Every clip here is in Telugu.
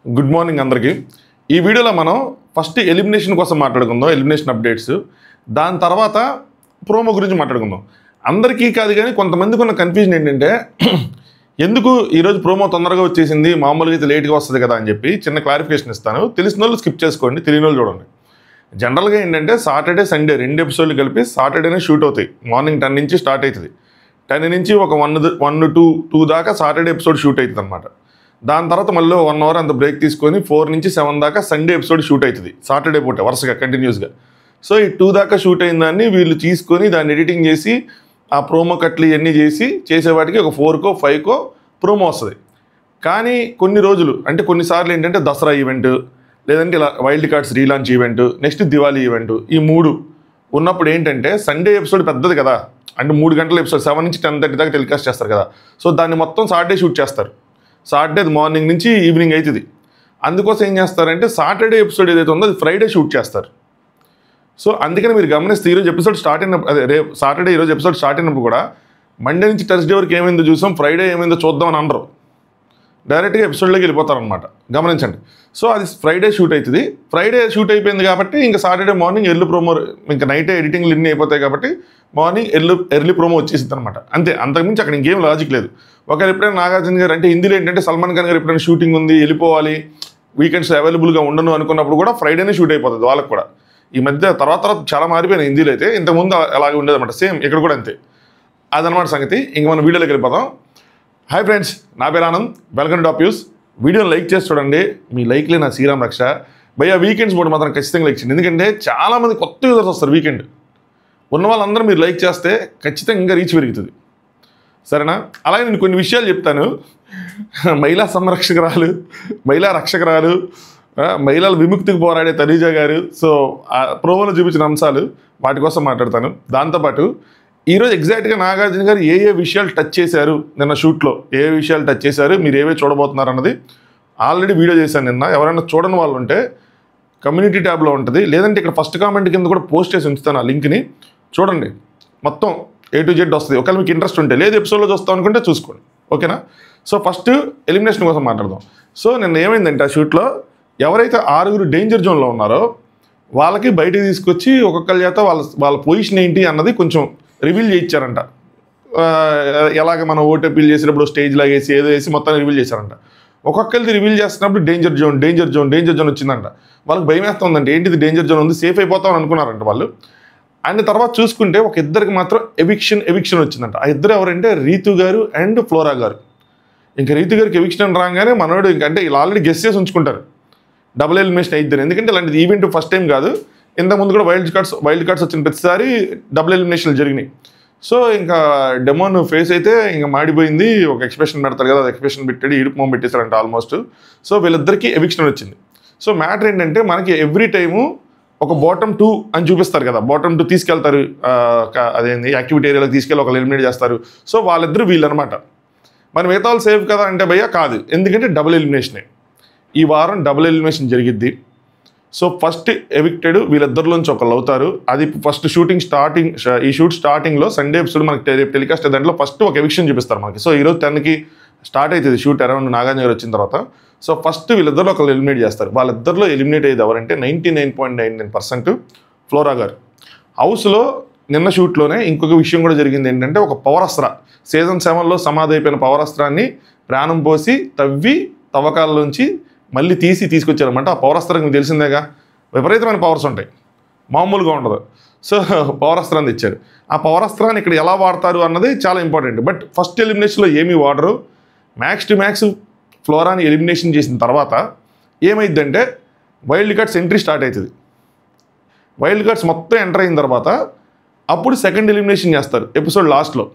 గుడ్ మార్నింగ్ అందరికీ. ఈ వీడియోలో మనం ఫస్ట్ ఎలిమినేషన్ కోసం మాట్లాడుకుందాం, ఎలిమినేషన్ అప్డేట్స్. దాని తర్వాత ప్రోమో గురించి మాట్లాడుకుందాం. అందరికీ కాదు కానీ కొంతమందికి ఉన్న కన్ఫ్యూజన్ ఏంటంటే ఎందుకు ఈరోజు ప్రోమో తొందరగా వచ్చేసింది, మామూలుగా అయితే లేట్గా వస్తుంది కదా అని చెప్పి చిన్న క్లారిఫికేషన్ ఇస్తాను. తెలిసిన వాళ్ళు స్కిప్ చేసుకోండి, తెలియని వాళ్ళు చూడండి. జనరల్గా ఏంటంటే సాటర్డే సండే 2 ఎపిసోడ్లు కలిపి సాటర్డేనే షూట్ అవుతాయి. మార్నింగ్ 10 నుంచి స్టార్ట్ అవుతుంది. 10 నుంచి ఒక 1 to 2 దాకా సాటర్డే ఎపిసోడ్ షూట్ అవుతుంది అనమాట. దాని తర్వాత మళ్ళీ 1 అవర్ అంత బ్రేక్ తీసుకొని 4 నుంచి 7 దాకా సండే ఎపిసోడ్ షూట్ అవుతుంది సాటర్డే పూట వరుసగా కంటిన్యూస్గా. సో ఈ 2 దాకా షూట్ అయిన దాన్ని వీళ్ళు తీసుకొని దాన్ని ఎడిటింగ్ చేసి ఆ ప్రోమో కట్లు ఇవన్నీ చేసేవాటికి ఒక 4కో 5కో ప్రోమో వస్తుంది. కానీ కొన్ని రోజులు అంటే కొన్నిసార్లు ఏంటంటే దసరా ఈవెంట్, లేదంటే ఇలా wild cards relaunch event, next Diwali event, ఈ 3 ఉన్నప్పుడు ఏంటంటే సండే ఎపిసోడ్ పెద్దది కదా, అంటే 3 గంటల ఎపిసోడ్ 7 నుంచి 10:30 దాకా టెలికాస్ట్ చేస్తారు కదా. సో దాన్ని మొత్తం సాటర్డే షూట్ చేస్తారు. సాటర్డే మార్నింగ్ నుంచి ఈవినింగ్ అవుతుంది. అందుకోసం ఏం చేస్తారంటే సాటర్డే ఎపిసోడ్ ఏదైతే ఉందో అది ఫ్రైడే షూట్ చేస్తారు. సో అందుకని మీరు గమనిస్తే ఈరోజు ఎపిసోడ్ స్టార్ట్ అయినప్పుడు, అదే రేపు సాటర్డే ఈరోజు ఎపిసోడ్ స్టార్ట్ అయినప్పుడు కూడా మండే నుంచి థర్స్డే వరకు ఏమైందో చూసాం, ఫ్రైడే ఏమైందో చూద్దాం అని అనరు, డైరెక్ట్గా ఎపిసోడ్లోకి వెళ్ళిపోతారనమాట. గమనించండి. సో అది ఫ్రైడే షూట్ అవుతుంది. ఫ్రైడే షూట్ అయిపోయింది కాబట్టి ఇంకా సాటర్డే మార్నింగ్ ఎర్లీ ప్రోమో, ఇంకా నైటే ఎడిటింగ్లు ఇన్ని అయిపోతాయి కాబట్టి మార్నింగ్ ఎర్లీ ప్రోమో వచ్చేసింది అనమాట. అంతే, అంతకుమించి అక్కడ ఇంకేం లాజిక్ లేదు. ఒకవేళ ఎప్పుడైనా నాగార్జున గారు అంటే హిందీలో ఏంటంటే సల్మాన్ ఖాన్ గారు ఎప్పుడైనా షూటింగ్ ఉంది వెళ్ళిపోవాలి, వీకెండ్స్ అవైలబుల్గా ఉండను అనుకున్నప్పుడు కూడా ఫ్రైడేనే షూట్ అయిపోతుంది వాళ్ళకు కూడా. ఈ మధ్య తర్వాత చాలా మారిపోయినాయి హిందీలో అయితే, ఇంతకుముందు అలాగే ఉండేదన్నమాట. సేమ్ ఇక్కడ కూడా అంతే. అదనమాట సంగతి. ఇంక మనం వీడియోలోకి వెళ్ళిపోదాం. హాయ్ ఫ్రెండ్స్, నా పేరు Anand, welcome to top news. వీడియోని లైక్ చేసి చూడండి, మీ లైక్లే నా శ్రీరామ్ రక్ష. భయ్యా వీకెండ్స్ పూట మాత్రం ఖచ్చితంగా లైక్ చేయండి, ఎందుకంటే చాలామంది కొత్త యూజర్స్ వస్తారు వీకెండ్. ఉన్న వాళ్ళందరూ మీరు లైక్ చేస్తే ఖచ్చితంగా ఇంకా రీచ్ పెరుగుతుంది, సరేనా? అలాగే నేను కొన్ని విషయాలు చెప్తాను. మహిళా సంరక్షకురాలు, మహిళా రక్షకురాలు, మహిళల విముక్తికి పోరాడే తనీజా గారు, సో ఆ ప్రోమోలో చూపించిన అంశాలు వాటి కోసం మాట్లాడతాను. దాంతోపాటు ఈరోజు ఎగ్జాక్ట్గా నాగార్జున గారు ఏ విషయాలు టచ్ చేశారు, నిన్న షూట్లో ఏ విషయాలు టచ్ చేశారు, మీరు ఏవే చూడబోతున్నారు అన్నది ఆల్రెడీ వీడియో చేశాను నిన్న. ఎవరైనా చూడని వాళ్ళు ఉంటే కమ్యూనిటీ ట్యాబ్లో ఉంటుంది, లేదంటే ఇక్కడ ఫస్ట్ కామెంట్ కింద కూడా పోస్ట్ చేసి ఉంచుతాను ఆ లింక్ని. చూడండి, మొత్తం A to Z వస్తుంది. ఒకవేళ మీకు ఇంట్రెస్ట్ ఉంటే, లేదు ఎపిసోడ్లో చూస్తాం అనుకుంటే చూసుకోండి, ఓకేనా? సో ఫస్ట్ ఎలిమినేషన్ కోసం మాట్లాడదాం. సో నిన్న ఏమైందంటే ఆ షూట్లో ఎవరైతే 6 డేంజర్ జోన్లో ఉన్నారో వాళ్ళకి బయటికి తీసుకొచ్చి ఒక్కొక్కరి చేత వాళ్ళ పొజిషన్ ఏంటి అన్నది కొంచెం రివీల్ చేయించారంట. ఎలాగ మనం ఓటు అప్పీల్ చేసినప్పుడు స్టేజ్ లాగేసి ఏదో వేసి మొత్తాన్ని రివీల్ చేశారంట. ఒక్కొక్కరిది రివీల్ చేస్తున్నప్పుడు డేంజర్ జోన్ వచ్చిందంట. వాళ్ళకి భయం వేస్తుందంటే ఏంటిది డేంజర్ జోన్ ఉంది, సేఫ్ అయిపోతామని అనుకున్నారంట వాళ్ళు. అండ్ తర్వాత చూసుకుంటే ఒక ఇద్దరికి మాత్రం ఎవిక్షన్ వచ్చిందంట. ఆ ఇద్దరు ఎవరంటే రీతు గారు అండ్ ఫ్లోరా గారు. ఇంకా రీతు గారికి ఎవిక్షన్ రాగానే మనోడు ఇంకంటే ఇలా ఆల్రెడీ గెస్ చేసి ఉంచుకుంటారు డబుల్ ఎలిమినేషన్ అయిద్దని. ఎందుకంటే ఇలాంటిది ఈవెంట్ ఫస్ట్ టైం కాదు, ఇంతకుముందు కూడా వైల్డ్ కార్డ్స్ వచ్చిన ప్రతిసారి డబుల్ ఎలిమినేషన్లు జరిగినాయి. సో ఇంకా డెమోన్ ఫేస్ అయితే ఇంకా మాడిపోయింది. ఒక ఎక్స్ప్రెషన్ పెడతారు కదా, అది ఎక్స్ప్రెషన్ పెట్టాడు, ఇడుపు మొహం పెట్టేశారంట ఆల్మోస్ట్. సో వీళ్ళిద్దరికీ ఎవిక్షన్ వచ్చింది. సో మ్యాటర్ ఏంటంటే మనకి ఎవ్రీ టైము ఒక బాటమ్ 2 అని చూపిస్తారు కదా, బాటమ్ 2 తీసుకెళ్తారు, అదేంది యాక్టివిటీ ఏరియాలోకి తీసుకెళ్ళి ఒకళ్ళు ఎలిమినేట్ చేస్తారు. సో వాళ్ళిద్దరు వీళ్ళు అనమాట. మరి మిగతా వాళ్ళు సేఫ్ కదా అంటే భయ్యా కాదు, ఎందుకంటే డబుల్ ఎలిమినేషనే. ఈ వారం డబుల్ ఎలిమినేషన్ జరిగిద్ది. సో ఫస్ట్ ఎవిక్టెడ్ వీళ్ళిద్దరిలోంచి ఒకళ్ళు అవుతారు. అది ఫస్ట్ ఈ షూట్ స్టార్టింగ్లో సండే ఎపిసోడ్ మనకి టెలికాస్ట్ దాంట్లో ఫస్ట్ ఒక ఎవిక్షన్ చూపిస్తారు మనకి. సో ఈరోజు 10కి స్టార్ట్ అవుతుంది షూట్, అరౌండ్ నాగార్జున గారు వచ్చిన తర్వాత. సో ఫస్ట్ వీళ్ళిద్దరిలో ఒకళ్ళు ఎలిమినేట్ చేస్తారు. వాళ్ళిద్దరిలో ఎలిమినేట్ అయ్యేది ఎవరంటే 99.99% ఫ్లోరా గారు. హౌస్లో నిన్న షూట్లోనే ఇంకొక విషయం కూడా జరిగింది ఏంటంటే, ఒక పవరస్త్ర సీజన్ 7లో సమాధి అయిపోయిన పవరస్త్రాన్ని ప్రాణం పోసి తవ్వకాల్లోంచి మళ్ళీ తీసుకొచ్చారన్నమాట. ఆ పవరస్త్రానికి మీకు తెలిసిందేగా, విపరీతమైన పవర్స్ ఉంటాయి, మామూలుగా ఉండదు. సో పవరస్త్రాన్ని తెచ్చారు. ఆ పవరస్త్రాన్ని ఇక్కడ ఎలా వాడతారు అన్నది చాలా ఇంపార్టెంట్. బట్ ఫస్ట్ ఎలిమినేషన్లో ఏమీ వాడరు. మ్యాక్స్ టు మ్యాక్స్ ఫ్లోరాని ఎలిమినేషన్ చేసిన తర్వాత ఏమైందంటే వైల్డ్ కార్డ్స్ ఎంట్రీ స్టార్ట్ అవుతుంది. వైల్డ్ కార్డ్స్ మొత్తం ఎంటర్ అయిన తర్వాత అప్పుడు సెకండ్ ఎలిమినేషన్ చేస్తారు ఎపిసోడ్ లాస్ట్లో.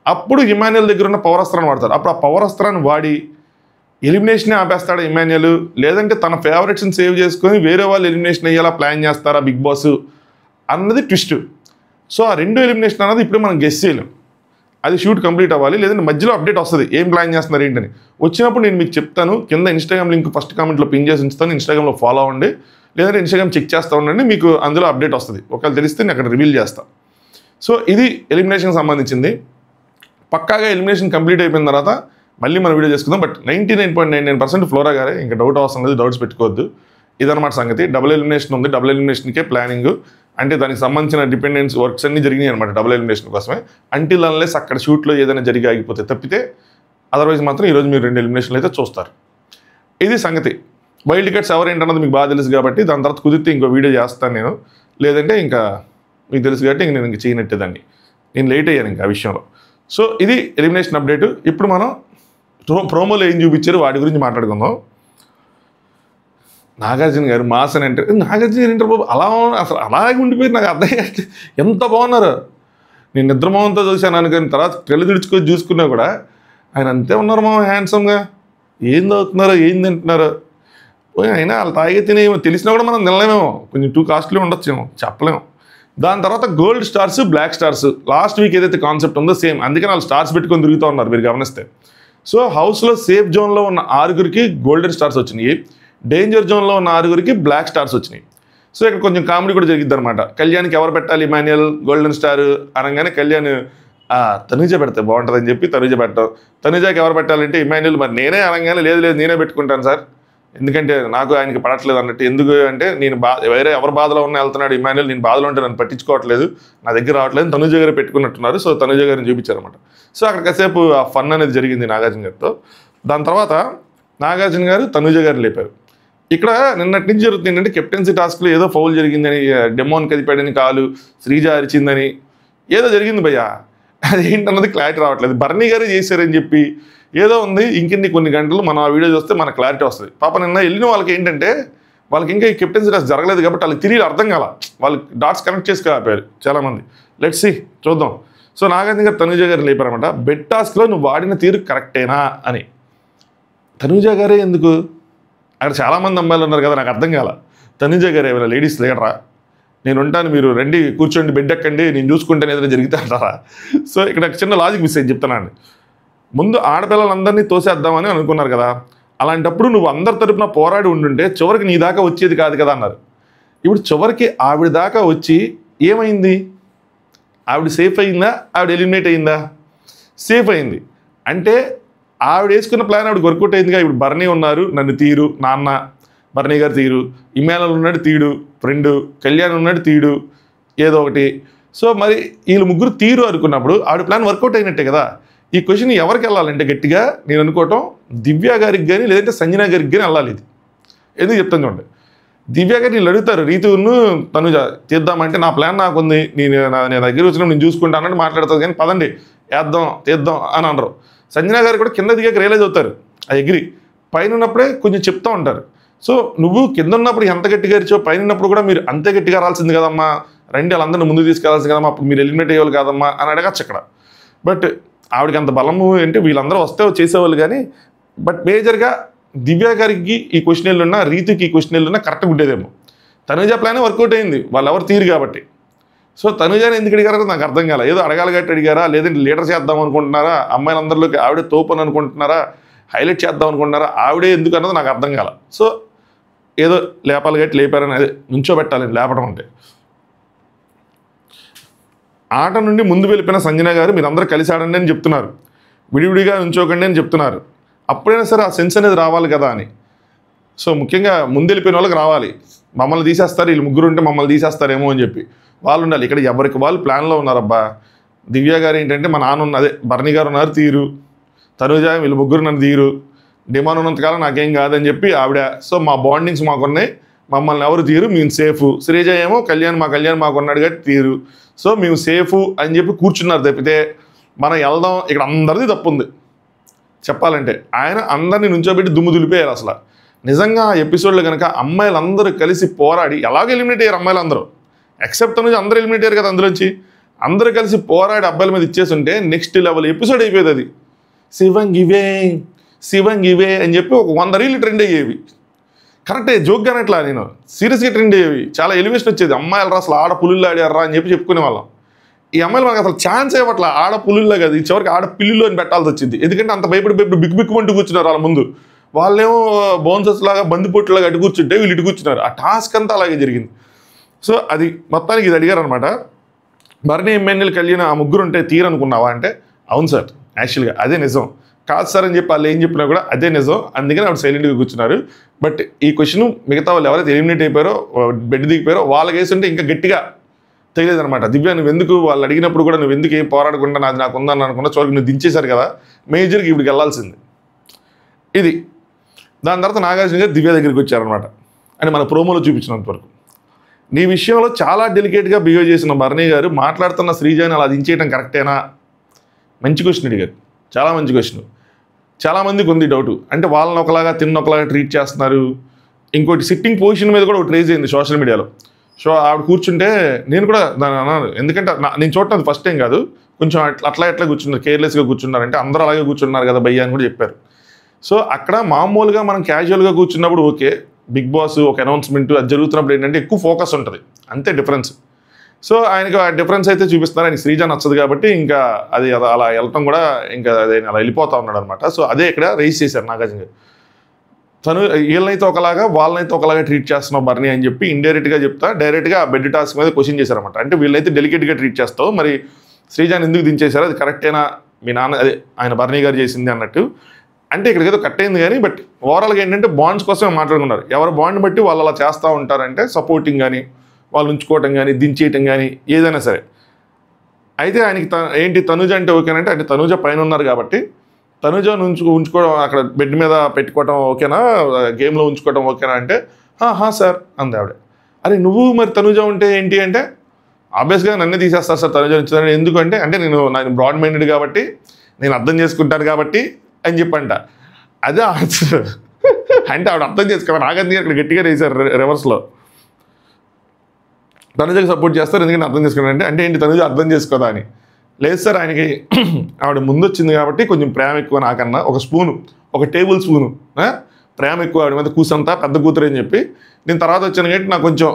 అప్పుడు ఇమాన్యుయల్ దగ్గర ఉన్న పవరస్త్రాన్ని వాడతారు. అప్పుడు ఆ పవరస్త్రాన్ని వాడి ఎలిమినేషనే ఆపేస్తాడా ఇమాన్యుయల్, లేదంటే తన ఫేవరెట్స్ని సేవ్ చేసుకొని వేరే వాళ్ళు ఎలిమినేషన్ అయ్యేలా ప్లాన్ చేస్తారా బిగ్ బాస్ అన్నది ట్విస్ట్. సో ఆ 2 ఎలిమినేషన్ అన్నది ఇప్పుడు మనం గెస్ చేయలేం. అది షూట్ కంప్లీట్ అవ్వాలి, లేదంటే మధ్యలో అప్డేట్ వస్తుంది ఏం ప్లాన్ చేస్తున్నారు ఏంటని. వచ్చినప్పుడు నేను మీకు చెప్తాను. కింద ఇన్స్టాగ్రామ్ లింక్ ఫస్ట్ కామెంట్లో పిన్ చేసి ఉంచుతాను, ఇన్స్టాగ్రామ్లో ఫాలో అవ్వండి, లేదంటే ఇన్స్టాగ్రామ్ చెక్ చేస్తూ ఉండండి, మీకు అందులో అప్డేట్ వస్తుంది. ఒకవేళ తెలిస్తే నేను అక్కడ రివీల్ చేస్తాను. సో ఇది ఎలిమినేషన్కి సంబంధించింది. పక్కాగా ఎలిమినేషన్ కంప్లీట్ అయిపోయిన తర్వాత మళ్ళీ మనం వీడియో చేసుకుందాం. బట్ 99.99% ఫ్లోరా గారే, ఇంకా డౌట్ అవసరం లేదు, డౌట్స్ పెట్టుకోవద్దు. ఇదన్నమాట సంగతి. డబుల్ ఎలిమినేషన్ ఉంది, డబుల్ ఎలిమినేషన్కే ప్లానింగ్. అంటే దానికి సంబంధించిన డిపెండెన్స్ వర్క్స్ అన్నీ జరిగినాయి అనమాట డబుల్ ఎలిమినేషన్ కోసమే. అంటిల్ అన్లెస్ అక్కడ షూట్లో ఏదైనా జరిగి ఆగిపోతే తప్పితే, అదర్వైజ్ మాత్రం ఈరోజు మీరు 2 ఎలిమినేషన్లు అయితే చూస్తారు. ఇది సంగతి. వైల్డ్ కార్డ్స్ ఎవరేంటన్నది మీకు బాగా తెలుసు కాబట్టి దాని తర్వాత కుదిరితే ఇంకో వీడియో చేస్తాను నేను. లేదంటే ఇంకా మీకు తెలుసు కాబట్టి ఇంక నేను ఇంక చేయనట్టేదాన్ని. నేను లేట్ అయ్యాను ఇంకా ఆ విషయంలో. సో ఇది ఎలిమినేషన్ అప్డేట్. ఇప్పుడు మనం ప్రోమోలో ఏం చూపించారు వాటి గురించి మాట్లాడుకుందాం. నాగార్జున గారు మాస్ అని అంటే, నాగార్జున గారు బాబు అలా అసలు అలాగే ఉండిపోయి నాకు అర్థం కాదు. ఎంత బాగున్నారు. నేను నిద్రమోహంతో చూశాను అనుకుని తర్వాత కళ్ళు తుడుచుకొని చూసుకున్నా కూడా ఆయన అంతే ఉన్నారు మామ, హ్యాండ్సమ్గా. ఏం తాగుతున్నారో ఏం తింటున్నారో అయినా వాళ్ళు తాగే తినేమో తెలిసినా కూడా మనం తినలేమేమో, కొంచెం టూ కాస్ట్లీ ఉండొచ్చేమో, చెప్పలేము. దాని తర్వాత gold stars, black stars last week ఏదైతే కాన్సెప్ట్ ఉందో సేమ్, అందుకని వాళ్ళు స్టార్స్ పెట్టుకొని తిరుగుతూ ఉన్నారు మీరు గమనిస్తే. సో హౌస్లో సేఫ్ జోన్లో ఉన్న 6గురికి గోల్డెన్ స్టార్స్ వచ్చినాయి, డేంజర్ జోన్లో ఉన్న 6గురికి బ్లాక్ స్టార్స్ వచ్చినాయి. సో ఇక్కడ కొంచెం కామెడీ కూడా జరిగిద్ది అనమాట. కళ్యాణ్కి ఎవరు పెట్టాలి, ఇమాన్యుయల్ గోల్డెన్ స్టార్ అనగానే కళ్యాణ్ తనుజ పెడితే బాగుంటుందని చెప్పి తనుజ పెట్టాం. తనుజాకి ఎవరు పెట్టాలంటే ఇమాన్యుయల్. మరి నేనే అనగానే లేదు నేనే పెట్టుకుంటాను సార్, ఎందుకంటే నాకు ఆయనకి పడట్లేదు అన్నట్టు. ఎందుకు అంటే నేను వేరే ఎవరి బాధలో ఉన్నా వెళ్తున్నాడు ఇమాన్యుయల్, నేను బాధలో ఉంటే నన్ను పట్టించుకోవట్లేదు, నా దగ్గర రావట్లేదు, తనుజ గారు పెట్టుకున్నట్టున్నారు. సో తనుజ గారిని చూపించారనమాట. సో అక్కడ కాసేపు ఆ ఫన్ అనేది జరిగింది నాగార్జున గారితో. దాని తర్వాత నాగార్జున గారు తనుజ గారు లేపారు. ఇక్కడ నిన్నటి నుంచి జరుగుతుంది ఏంటంటే కెప్టెన్సీ టాస్క్లో ఏదో ఫౌల్ జరిగిందని, డెమోన్ కదిపాడని, కాలు శ్రీజ అరిచిందని ఏదో జరిగింది భయ్యా. అదేంటన్నది క్లారిటీ రావట్లేదు. బర్నీ గారే చేశారని చెప్పి ఏదో ఉంది. ఇంకెన్ని కొన్ని గంటలు మనం ఆ వీడియో చూస్తే మనకు క్లారిటీ వస్తుంది. పాప నిన్న వెళ్ళిన వాళ్ళకి ఏంటంటే వాళ్ళకి ఇంకా ఈ కెప్టెన్సీ టాస్క్ జరగలేదు కాబట్టి వాళ్ళకి తిరిగి అర్థం కాల, వాళ్ళు డాట్స్ కనెక్ట్ చేసి ఆపారు చాలామంది. లెట్స్ సీ, చూద్దాం. సో నాగార్జున గారు తనుజ గారు లేపారనమాట. బెడ్ టాస్క్లో నువ్వు వాడిన తీరు కరెక్టేనా అని. తనుజ గారే ఎందుకు? అక్కడ చాలామంది అమ్మాయిలు ఉన్నారు కదా, నాకు అర్థం కాల. తనుజ గారు ఏమైనా లేడీస్ లీడరా? నేను ఉంటాను, మీరు రండి కూర్చోండి, బెడ్ ఎక్కండి, నేను చూసుకుంటాను ఏదైనా జరిగితే అంటారా? సో ఇక్కడ చిన్న లాజిక్ మిస్ అయ్యి చెప్తానండి. ముందు ఆడపిల్లలందరినీ తోసేద్దామని అనుకున్నారు కదా, అలాంటప్పుడు నువ్వు అందరి తరపున పోరాడి ఉండుంటే చివరికి నీ దాకా వచ్చేది కాదు కదా అన్నారు. ఇప్పుడు చివరికి ఆవిడ దాకా వచ్చి ఏమైంది? ఆవిడ సేఫ్ అయిందా? ఆవిడ ఎలిమినేట్ అయిందా? సేఫ్ అయింది. అంటే ఆవిడ వేసుకున్న ప్లాన్ ఆవిడ వర్కౌట్ అయిందిగా. ఇప్పుడు బర్నీ ఉన్నారు, నన్ను తీరు, నాన్న బర్నీ గారు తీరు, ఇమాన్యుయల్ ఉన్నాడు తీడు, ఫ్రెండు కళ్యాణ్ ఉన్నాడు తీడు, ఏదో ఒకటి. సో మరి వీళ్ళు ముగ్గురు తీరు అనుకున్నప్పుడు ఆవిడ ప్లాన్ వర్కౌట్ అయినట్టే కదా. ఈ క్వశ్చన్ ఎవరికి వెళ్ళాలంటే గట్టిగా నేను అనుకోవటం దివ్య గారికి కానీ లేదంటే సంజన గారికి కానీ వెళ్ళాలి. ఇది ఎందుకు చెప్తాను చూడండి. దివ్య గారు వీళ్ళు అడుగుతారు రీతును తనుజ తీద్దామంటే నా ప్లాన్ నాకుంది, నేను దగ్గర వచ్చినప్పుడు నేను చూసుకుంటాను అన్నట్టు మాట్లాడుతుంది, కానీ పదండి వేద్దాం తీద్దాం అని అనరు. సంజన గారు కూడా కింద దిగాక రియలైజ్ అవుతారు, ఆ ఎగ్రి. పైన ఉన్నప్పుడే కొంచెం చెప్తూ ఉంటారు. సో నువ్వు కింద ఉన్నప్పుడు ఎంత గట్టిగా ఇచ్చావు, పైన ఉన్నప్పుడు కూడా మీరు అంతే గట్టిగా రాల్సింది కదమ్మా, రండి వాళ్ళందరినీ ముందు తీసుకెళ్లాల్సింది కదమ్మా, అప్పుడు మీరు ఎలిమినేట్ అయ్యేవాళ్ళు కాదమ్మా అని అడగచ్చు ఇక్కడ. బట్ ఆవిడకి అంత బలము అంటే వీళ్ళందరూ వస్తే చేసేవాళ్ళు కానీ. బట్ మేజర్గా దివ్య గారికి ఈ క్వశ్చన్లు ఉన్నా, రీతికి ఈ క్వశ్చన్లు ఉన్నా కరెక్ట్గా ఉండేదేమో. తనుజ ప్లానే వర్కౌట్ అయింది, వాళ్ళు ఎవరు తీరు కాబట్టి. సో తనుజాని ఎందుకు అడిగారో నాకు అర్థం కాలే. ఏదో అడగాలి గట్టి అడిగారా, లేదంటే లీడర్ చేద్దాం అనుకుంటున్నారా, అమ్మాయిలందరిలోకి ఆవిడే తోపని అనుకుంటున్నారా, హైలైట్ చేద్దాం అనుకుంటున్నారా, ఆవిడే ఎందుకు అన్నది నాకు అర్థం కాల. సో ఏదో లేపాలి గట్టి లేపారని, అదే నుంచోబెట్టాలి లేపడం అంటే. ఆట నుండి ముందు వెళ్ళిపోయిన సంజన గారు మీరందరూ కలిసి ఆడండి అని చెప్తున్నారు, విడివిడిగా నుంచోకండి అని చెప్తున్నారు. అప్పుడైనా సరే ఆ సెన్స్ అనేది రావాలి కదా అని. సో ముఖ్యంగా ముందు వెళ్ళిపోయిన వాళ్ళకి రావాలి, మమ్మల్ని తీసేస్తారు వీళ్ళు ముగ్గురు ఉంటే మమ్మల్ని తీసేస్తారేమో అని చెప్పి వాళ్ళు ఉండాలి. ఇక్కడ ఎవరికి వాళ్ళు ప్లాన్లో ఉన్నారబ్బా. దివ్య గారు ఏంటంటే మా నాన్న ఉన్న అదే బర్నీ గారు ఉన్నారు తీరు, తనుజ వీళ్ళు ముగ్గురు నన్ను తీరు, డిమాండ్ ఉన్నంతకాలం నాకేం కాదని చెప్పి ఆవిడ. సో మా బాండింగ్స్ మాకున్నాయి, మమ్మల్ని ఎవరు తీరు, మేము సేఫ్. శ్రీజ ఏమో కళ్యాణ్ మాకు ఉన్నాడు కాబట్టి తీరు. సో మేము సేఫ్ అని చెప్పి కూర్చున్నారు తప్పితే మనం వెళ్దాం ఇక్కడ అందరిది తప్పు ఉంది చెప్పాలంటే. ఆయన అందరినీ నుంచోబెట్టి దుమ్ము దులిపేయారు. అసలు నిజంగా ఆ ఎపిసోడ్లో కనుక అమ్మాయిలందరూ కలిసి పోరాడి ఎలాగ ఎలిమినేట్ అయ్యారు అమ్మాయిలందరూ, ఎక్సెప్ట్ నుంచి అందరూ ఎలిమినేట్ అయ్యారు కదా అందులోంచి. అందరూ కలిసి పోరాడి అబ్బాయిల మీద ఇచ్చేసి ఉంటే నెక్స్ట్ లెవెల్ ఎపిసోడ్ అయిపోయేది. అది శివంగివే అని చెప్పి ఒక 100 రీలు ట్రెండ్ అయ్యేవి. కరెక్టే, జోక్గా అట్లా నేను సీరియస్గా ట్రెండ్ అయ్యేవి, చాలా ఎలివేషన్ వచ్చేది. అమ్మాయిలు రా అసలు ఆడ పులుల్లో ఆడారా అని చెప్పి చెప్పుకునే వాళ్ళం. ఈ అమ్మాయిలు మనకు అసలు ఛాన్స్ ఇవ్వట్లా, ఆడ పులుల్లో కదా, చివరికి ఆడ పిల్లుల్లో అని పెట్టాల్సి వచ్చింది. ఎందుకంటే అంత భయపడి బిక్కుమంటూ కూర్చున్నారు వాళ్ళ ముందు. వాళ్ళేమో బౌన్సర్స్ లాగా బందిపోట్లాగా అటు కూర్చుంటే వీళ్ళు ఇటు కూర్చున్నారు. ఆ టాస్క్ అంతా అలాగే జరిగింది. సో అది మొత్తానికి ఇది అడిగారు అనమాట. బర్నీ ఇమాన్యుయల్ కళ్యాణ్ ఆ ముగ్గురు ఉంటే తీరనుకున్నావా అంటే అవును సార్, యాక్చువల్గా అదే నిజం. కాదు సార్ అని చెప్పి వాళ్ళు ఏం చెప్పినా కూడా అదే నిజం, అందుకని ఆవిడ సైలెంట్గా కూర్చున్నారు. బట్ ఈ క్వశ్చన్ మిగతా వాళ్ళు ఎవరైతే ఎలిమినేట్ అయిపోయారో, బెడ్ దిగిపోయారో వాళ్ళకి వేస్తుంటే ఇంకా గట్టిగా తెలియదు అనమాట. దివ్య నువ్వు ఎందుకు వాళ్ళు అడిగినప్పుడు కూడా నువ్వు ఎందుకు ఏం పోరాడకుండా నాది నాకు ఉందని అనుకున్నా, చివరికి నువ్వు దించేశారు కదా, మేజర్కి ఇప్పటికి వెళ్ళాల్సింది ఇది. దాని తర్వాత నాగార్జున గారు దివ్య దగ్గరికి వచ్చారనమాట అని మన ప్రోమోలో చూపించినంత వరకు. నీ విషయంలో చాలా డెలికేట్గా బిహేవ్ చేసిన భరణి గారు మాట్లాడుతున్న శ్రీజాని అలా దించేయడం కరెక్టేనా? మంచి క్వశ్చన్ అడిగారు, చాలా మంచి క్వశ్చన్. చాలామందికి ఉంది డౌట్, అంటే వాళ్ళని ఒకలాగా ఒకలాగా ట్రీట్ చేస్తున్నారు. ఇంకోటి సిట్టింగ్ పొజిషన్ మీద కూడా ఒకటి రేజ్ అయింది సోషల్ మీడియాలో. సో ఆవిడ కూర్చుంటే నేను కూడా దాని అన్నాను, ఎందుకంటే నేను చూడటం ఫస్ట్ టైం కాదు, కొంచెం అట్లా కూర్చున్నారు, కేర్లెస్గా కూర్చున్నారంటే అందరూ అలాగే కూర్చున్నారు కదా భయ్య అని కూడా చెప్పారు. సో అక్కడ మామూలుగా మనం క్యాజువల్గా కూర్చున్నప్పుడు ఓకే, బిగ్ బాస్ ఒక అనౌన్స్మెంట్ అది జరుగుతున్నప్పుడు ఏంటంటే ఎక్కువ ఫోకస్ ఉంటుంది, అంతే డిఫరెన్స్. సో ఆయనకి ఆ డిఫరెన్స్ అయితే చూపిస్తున్నారు. ఆయనకి శ్రీజ నచ్చదు కాబట్టి ఇంకా అది అలా వెళ్ళటం కూడా ఇంకా అదే అలా వెళ్ళిపోతా ఉన్నాడు అనమాట. సో అదే ఇక్కడ రైజ్ చేశారు నాగార్జున గారు, తను వీళ్ళనైతే ఒకలాగా వాళ్ళనైతే ఒకలాగా ట్రీట్ చేస్తున్నావు భరణి అని చెప్పి ఇండైరెక్ట్గా చెప్తా డైరెక్ట్గా ఆ బెడ్ టాస్క్ మీద క్వశ్చన్ చేశారన్నమాట. అంటే వీళ్ళైతే డెలికేట్గా ట్రీట్ చేస్తావు, మరి శ్రీజాని ఎందుకు దించేశారు, అది కరెక్టేనా మీ నాన్న అదే ఆయన భరణి గారు చేసింది అన్నట్టు. అంటే ఇక్కడికి ఏదో కట్ అయింది కానీ బట్ ఓవరాల్గా ఏంటంటే బాండ్స్ కోసమే మాట్లాడుకున్నారు. ఎవరు బాండ్ బట్టి వాళ్ళు అలా చేస్తూ ఉంటారంటే సపోర్టింగ్ కానీ వాళ్ళు ఉంచుకోవటం కానీ దించేయటం కానీ ఏదైనా సరే. అయితే ఆయనకి ఏంటి తనుజ అంటే ఓకేనంటే, అంటే తనుజ పైన ఉన్నారు కాబట్టి తనుజ ఉంచుకోవడం అక్కడ బెడ్ మీద పెట్టుకోవటం ఓకేనా, గేమ్లో ఉంచుకోవటం ఓకేనా అంటే సార్ అంది ఆవిడ. అరే నువ్వు మరి తనుజ ఉంటే ఏంటి అంటే ఆబ్వియస్గా నన్నే తీసేస్తారు సార్ తనుజ ఉంచుతాను, ఎందుకంటే అంటే నేను బ్రాడ్ మైండెడ్ కాబట్టి నేను అర్థం చేసుకుంటాను కాబట్టి అని చెప్పంట. అదే ఆన్సర్ అంటే ఆవిడ అర్థం చేసుకోవాలి. నాగంది అక్కడ గట్టిగా వేశారు రివర్స్లో, తనుజకి సపోర్ట్ చేస్తారు ఎందుకంటే అర్థం చేసుకున్నారంటే అంటే ఏంటి తనుజ అర్థం చేసుకోదా అని. లేదు సార్ ఆయనకి ఆవిడ ముందు వచ్చింది కాబట్టి కొంచెం ప్రేమ ఎక్కువ నాకన్నా, ఒక స్పూను ఒక టేబుల్ స్పూను ప్రేమ ఎక్కువ ఆవిడ మీద, కూసంతా పెద్ద కూతురు అని చెప్పి నేను తర్వాత వచ్చాను కాబట్టి నాకు కొంచెం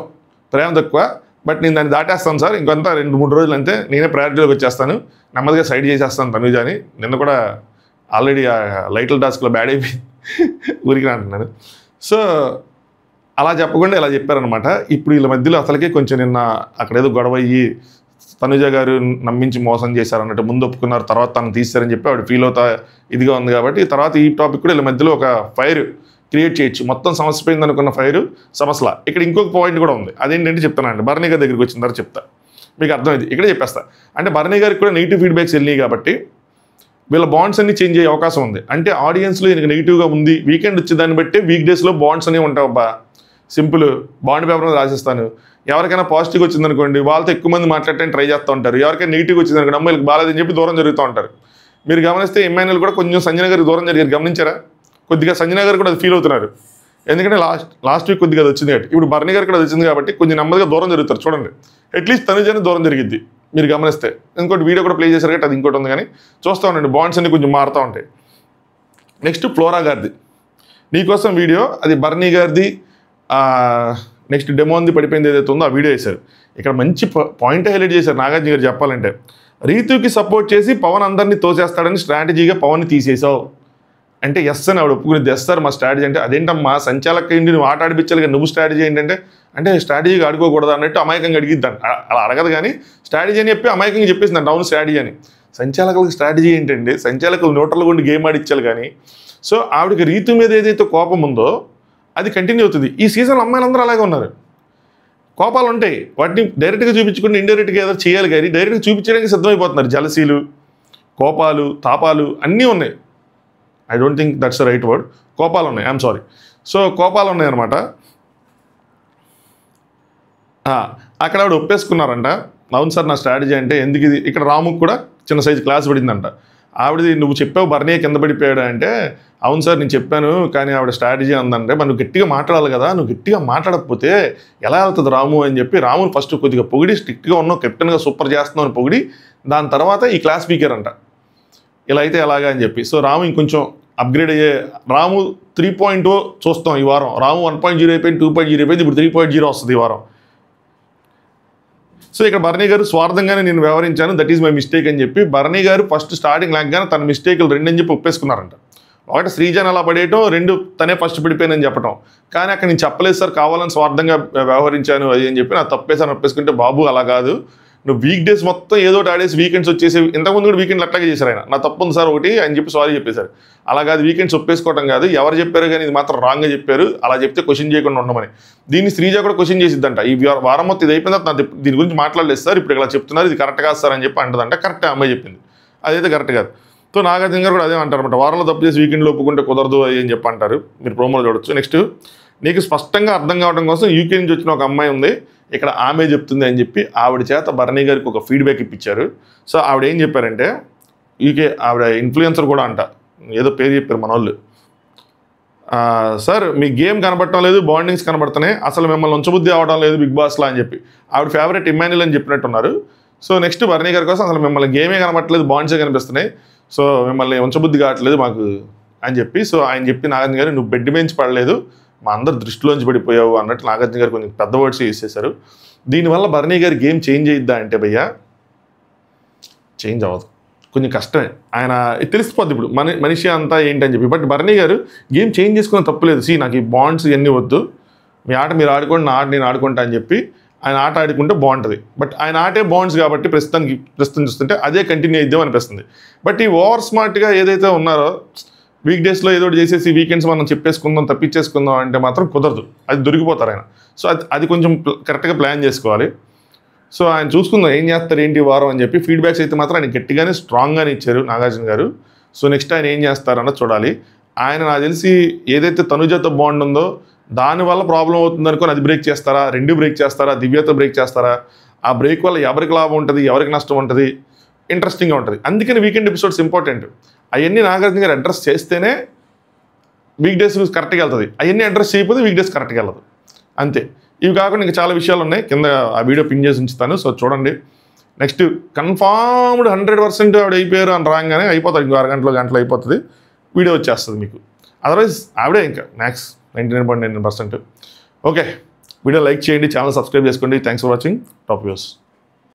ప్రేమ తక్కువ, బట్ నేను దాన్ని దాటేస్తాను సార్, ఇంకొంత 2-3 రోజులు అంతే నేనే ప్రయారిటీలోకి వచ్చేస్తాను, నెమ్మదిగా సైడ్ చేసేస్తాను తనుజ అని. నిన్న కూడా ఆల్రెడీ ఆ లైట్ల టాస్క్లో బ్యాడ్ అయిపోయి ఊరికి అంటున్నాను. సో అలా చెప్పకుండా ఇలా చెప్పారనమాట. ఇప్పుడు వీళ్ళ మధ్యలో అసలుకే కొంచెం నిన్న అక్కడ ఏదో గొడవ అయ్యి తనుజ గారు నమ్మించి మోసం చేశారన్నట్టు ముందు ఒప్పుకున్నారు, తర్వాత తను తీస్తారని చెప్పి ఆవిడ ఫీల్ అవుతా ఇదిగా ఉంది కాబట్టి తర్వాత ఈ టాపిక్ కూడా వీళ్ళ మధ్యలో ఒక ఫైర్ క్రియేట్ చేయొచ్చు. మొత్తం సమస్య పోయింది అనుకున్న ఫైర్ సమస్యల. ఇక్కడ ఇంకొక పాయింట్ కూడా ఉంది, అదేంటంటే చెప్తానండి భరణి గారి దగ్గరికి వచ్చిన తర్వాత చెప్తా, మీకు అర్థమైంది ఇక్కడే చెప్పేస్తా. అంటే భరణి గారికి కూడా నెగిటివ్ ఫీడ్బ్యాక్స్ వెళ్ళినాయి కాబట్టి వీళ్ళ బాండ్స్ అన్ని చేంజ్ అయ్యే అవకాశం ఉంది. అంటే ఆడియన్స్లో ఈయనకి నెగిటివ్గా ఉంది, వీకెండ్ వచ్చే దాన్ని బట్టి వీక్ డేస్లో బాండ్స్ అనేవి ఉంటాయి. అబ్బా సింపుల్, బాండ్ పేపర్ మీద రాసిస్తాను. ఎవరికైనా పాజిటివ్ వచ్చిందనుకోండి వాళ్ళతో ఎక్కువ మంది మాట్లాడటానికి ట్రై చేస్తూ ఉంటారు, ఎవరికైనా నెగిటివ్ వచ్చిందనుకోండి అమ్మాయిలకు బాగాలేదని చెప్పి దూరం జరుగుతూ ఉంటారు. మీరు గమనిస్తే ఎంఎన్ఎల్ కూడా కొంచెం సంజన గారికి దూరం జరిగారు, గమనించారా? కొద్దిగా సంజన గారు కూడా అది ఫీల్ అవుతున్నారు, ఎందుకంటే లాస్ట్ వీక్ కొద్దిగా అది వచ్చింది కాబట్టి. ఇప్పుడు భరణి గారు కూడా అది వచ్చింది కాబట్టి కొంచెం నెమ్మదిగా దూరం జరుగుతారు. చూడండి అట్లీస్ట్ తనుజని దూరం జరిగిద్ది మీరు గమనిస్తే. ఇంకోటి వీడియో కూడా ప్లే చేశారు కాబట్టి అది ఇంకోటి ఉంది, కానీ చూస్తూ ఉండండి బాండ్స్ అన్ని కొంచెం మారుతూ ఉంటాయి. నెక్స్ట్ ఫ్లోరా గారిది నీకోసం వీడియో, అది భరణి గారిది. నెక్స్ట్ డెమోంది పడిపోయింది ఏదైతే ఉందో ఆ వీడియో వేశారు. ఇక్కడ మంచి పాయింట్ హైలైట్ చేశారు నాగార్జున గారు చెప్పాలంటే. రీతుకి సపోర్ట్ చేసి పవన్ అందరినీ తోసేస్తాడని స్ట్రాటజీగా పవన్ని తీసేసావు అంటే ఎస్ అని ఆవిడ ఒప్పుకునేది. ఎస్ సార్ మా స్ట్రాటజీ అంటే అదేంటమ్మా సంచాలక ఏంటి నువ్వు ఆట ఆడిపించాలి కానీ నువ్వు స్ట్రాటజీ ఏంటంటే అంటే స్ట్రాటజీగా ఆడుకోకూడదు అన్నట్టు అమాయకంగా అడిగిద్దాను. అలా అడగదు కానీ స్ట్రాటజీ అని చెప్పి అమాయకంగా చెప్పేసిందంట అవును స్ట్రాటజీ అని. సంచాలకులకు స్ట్రాటజీ ఏంటంటే సంచాలకులు న్యూట్రల్గా ఉండి గేమ్ ఆడిచ్చాలి కానీ. సో ఆవిడకి రీతు మీద ఏదైతే కోపం ఉందో అది కంటిన్యూ అవుతుంది. ఈ సీజన్ అమ్మాయిలందరూ అలాగే ఉన్నారు, కోపాలు ఉంటాయి, వాటిని డైరెక్ట్గా చూపించుకుంటే ఇండైరెక్ట్గా ఏదో చేయాలి కానీ డైరెక్ట్గా చూపించడానికి సిద్ధమైపోతున్నారు. జలసీలు, కోపాలు, తాపాలు అన్నీ ఉన్నాయి. I don't think that's the right word. కోపాలు ఉన్నాయి, ఐఎమ్ సారీ. సో కోపాలు ఉన్నాయన్నమాట. అక్కడ ఆవిడ ఒప్పేసుకున్నారంట, అవును సార్ నా స్ట్రాటజీ అంటే ఎందుకు ఇది. ఇక్కడ రాముకు కూడా చిన్న సైజు క్లాస్ పడిందంట. ఆవిడది నువ్వు చెప్పావు భరణి కింద పడిపోయాడు అంటే అవును సార్ నేను చెప్పాను కానీ ఆవిడ స్ట్రాటజీ అందంటే మరి నువ్వు గట్టిగా మాట్లాడాలి కదా, నువ్వు గట్టిగా మాట్లాడకపోతే ఎలా వెళ్తుంది రాము అని చెప్పి రాముని ఫస్ట్ కొద్దిగా పొగిడి స్ట్రిక్ట్గా ఉన్నావు, కెప్టెన్గా సూపర్ చేస్తున్నావు అని పొగిడి దాని తర్వాత ఈ క్లాస్ స్పీకర్ అంట ఇలా అయితే ఎలాగా అని చెప్పి. సో రాము ఇంకొంచెం అప్గ్రేడ్ అయ్యే రాము 3.0 చూస్తాం ఈ వారం. రాము 1.0 అయిపోయింది, 2.0 అయిపోయింది, ఇప్పుడు 3.0 వస్తుంది ఈ వారం. సో ఇక్కడ భరణి గారు స్వార్థంగానే నేను వ్యవహరించాను, దట్ ఈజ్ మై మిస్టేక్ అని చెప్పి భరణి గారు ఫస్ట్ స్టార్టింగ్ లాగ్గానే తన మిస్టేక్లు 2 అని చెప్పి ఒప్పేసుకున్నారంట. ఒకటి శ్రీజాన్ అలా పడేయటం, 2 తనే ఫస్ట్ పడిపోయానని చెప్పడం. కానీ అక్కడ నేను చెప్పలేదు సార్ కావాలని స్వార్థంగా వ్యవహరించాను అది అని చెప్పి నా తప్పేసాను ఒప్పేసుకుంటే బాబు అలా కాదు, నువ్వు వీక్ డేస్ మొత్తం ఏదో ఒకటి ఆడేసి వీకెండ్స్ వచ్చేసి ఇంతకుముందు కూడా వీకెండ్లు అట్లాగే చేశారు ఆయన. నా తప్పు ఉంది సార్ ఒకటి అని చెప్పి సారీ చెప్పేశారు. అలా కాదు, వీకెండ్స్ ఒప్పేసుకోవడం కాదు, ఎవరు చెప్పారు కానీ ఇది మాత్రం రాంగ్గా చెప్పారు, అలా చెప్తే క్వశ్చన్ చేయకుండా ఉండమని. దీన్ని శ్రీజ కూడా క్వశ్చన్ చేసిద్దంట. ఈ వారం మొత్తం ఇది అయిపోయింది, నాకు దీని గురించి మాట్లాడలేదు సార్, ఇప్పుడు ఇలా చెప్తున్నారు, ఇది కరెక్ట్ కాదు సార్ అని చెప్పి అంటదంట. కరెక్ట్ అమ్మాయి చెప్పింది, అదైతే కరెక్ట్ కాదు. సో నాగార్జున గారు కూడా అదే అంటారన్నమాట, వారంలో తప్పు చేసి వీకెండ్లో ఒప్పుకుంటే కుదరదు అని చెప్పి అంటారు. మీరు ప్రోమోలో చూడొచ్చు. నెక్స్ట్, నీకు స్పష్టంగా అర్థం కావడం కోసం యూకే నుంచి వచ్చిన ఒక అమ్మాయి ఉంది, ఇక్కడ ఆమె చెప్తుంది అని చెప్పి ఆవిడ చేత బర్నీ గారికి ఒక ఫీడ్బ్యాక్ ఇప్పించారు. సో ఆవిడ ఏం చెప్పారంటే, యూకే ఆవిడ ఇన్ఫ్లుయెన్సర్ కూడా అంట, ఏదో పేరు చెప్పారు మన వాళ్ళు, సార్ మీ గేమ్ కనబడటం లేదు, బాండింగ్స్ కనబడుతున్నాయి, అసలు మిమ్మల్ని ఉంచబుద్ధి అవడం లేదు బిగ్ బాస్లో అని చెప్పి ఆవిడ ఫేవరెట్ ఇమాన్యుల్ అని చెప్పినట్టున్నారు. సో నెక్స్ట్ బర్నీ గారి కోసం అసలు మిమ్మల్ని గేమే కనబడట్లేదు, బాండ్సే కనిపిస్తున్నాయి, సో మిమ్మల్ని ఉంచబుద్ధి కావట్లేదు మాకు అని చెప్పి. సో ఆయన చెప్పి నాగార్జున గారు నువ్వు బెడ్ బెంచ్ పడలేదు, మా అందరు దృష్టిలోంచి పడిపోయావు అన్నట్టు నాగార్జున గారు కొంచెం పెద్ద వర్డ్స్ యూజ్ చేశారు. దీనివల్ల బర్నీ గారి గేమ్ చేంజ్ అయిద్దా అంటే భయ్యా చేంజ్ అవ్వదు, కొంచెం కష్టమే. ఆయన తెలిసిపోద్ది ఇప్పుడు మనిషి అంతా ఏంటని చెప్పి. బట్ బర్నీ గారు గేమ్ చేంజ్ చేసుకున్న తప్పులేదు. నాకు ఈ బాండ్స్ ఇవన్నీ వద్దు, మీ ఆట మీరు ఆడుకోండి, నా ఆట నేను ఆడుకుంటా అని చెప్పి ఆయన ఆట ఆడుకుంటే బాగుంటుంది. బట్ ఆయన ఆటే బాండ్స్ కాబట్టి ప్రస్తుతం చూస్తుంటే అదే కంటిన్యూ అయిద్దాం అనిపిస్తుంది. బట్ ఈ ఓవర్ స్మార్ట్గా ఏదైతే ఉన్నారో వీక్ డేస్లో ఏదో ఒకటి చేసేసి వీకెండ్స్ మనం చెప్పేసుకుందాం, తప్పించేసుకుందాం అంటే మాత్రం కుదరదు, అది దొరికిపోతారు ఆయన. సో అది కొంచెం కరెక్ట్గా ప్లాన్ చేసుకోవాలి. సో ఆయన చూసుకుందాం ఏం చేస్తారు ఏంటి వారం అని చెప్పి. ఫీడ్బ్యాక్స్ అయితే మాత్రం ఆయన గట్టిగానే స్ట్రాంగ్గానే ఇచ్చారు నాగార్జున గారు. సో నెక్స్ట్ ఆయన ఏం చేస్తారన్నది చూడాలి. ఆయన నాకు తెలిసి ఏదైతే తనుజతో బాండ్ ఉందో దానివల్ల ప్రాబ్లం అవుతుంది అనుకుని అది బ్రేక్ చేస్తారా, రెండు బ్రేక్ చేస్తారా, దివ్యతో బ్రేక్ చేస్తారా, ఆ బ్రేక్ వల్ల ఎవరికి లాభం ఉంటుంది, ఎవరికి నష్టం ఉంటుంది, ఇంట్రెస్టింగ్గా ఉంటుంది. అందుకని వీకెండ్ ఎపిసోడ్స్ ఇంపార్టెంట్. అవన్నీ నాగార్జున గారు అడ్రస్ చేస్తేనే వీక్ డేస్ కరెక్ట్గా వెళ్తుంది, అవన్నీ అడ్రస్ చేయకపోతే వీక్ డేస్ కరెక్ట్గా వెళ్ళదు, అంతే. ఇవి కాకుండా ఇంకా చాలా విషయాలు ఉన్నాయి, కింద ఆ వీడియో పిన్ చేసి ఉంచుతాను, సో చూడండి. నెక్స్ట్ కన్ఫామ్డ్ 100% ఆవిడ అయిపోయారు అని రాగానే అయిపోతారు, ఇంకో గంటలో అయిపోతుంది, వీడియో వచ్చేస్తుంది మీకు. అదర్వైజ్ ఆవిడే ఇంకా మ్యాక్స్ 99.99%. ఓకే, వీడియో లైక్ చేయండి, ఛానల్ సబ్స్క్రైబ్ చేసుకోండి. Thanks for watching top views.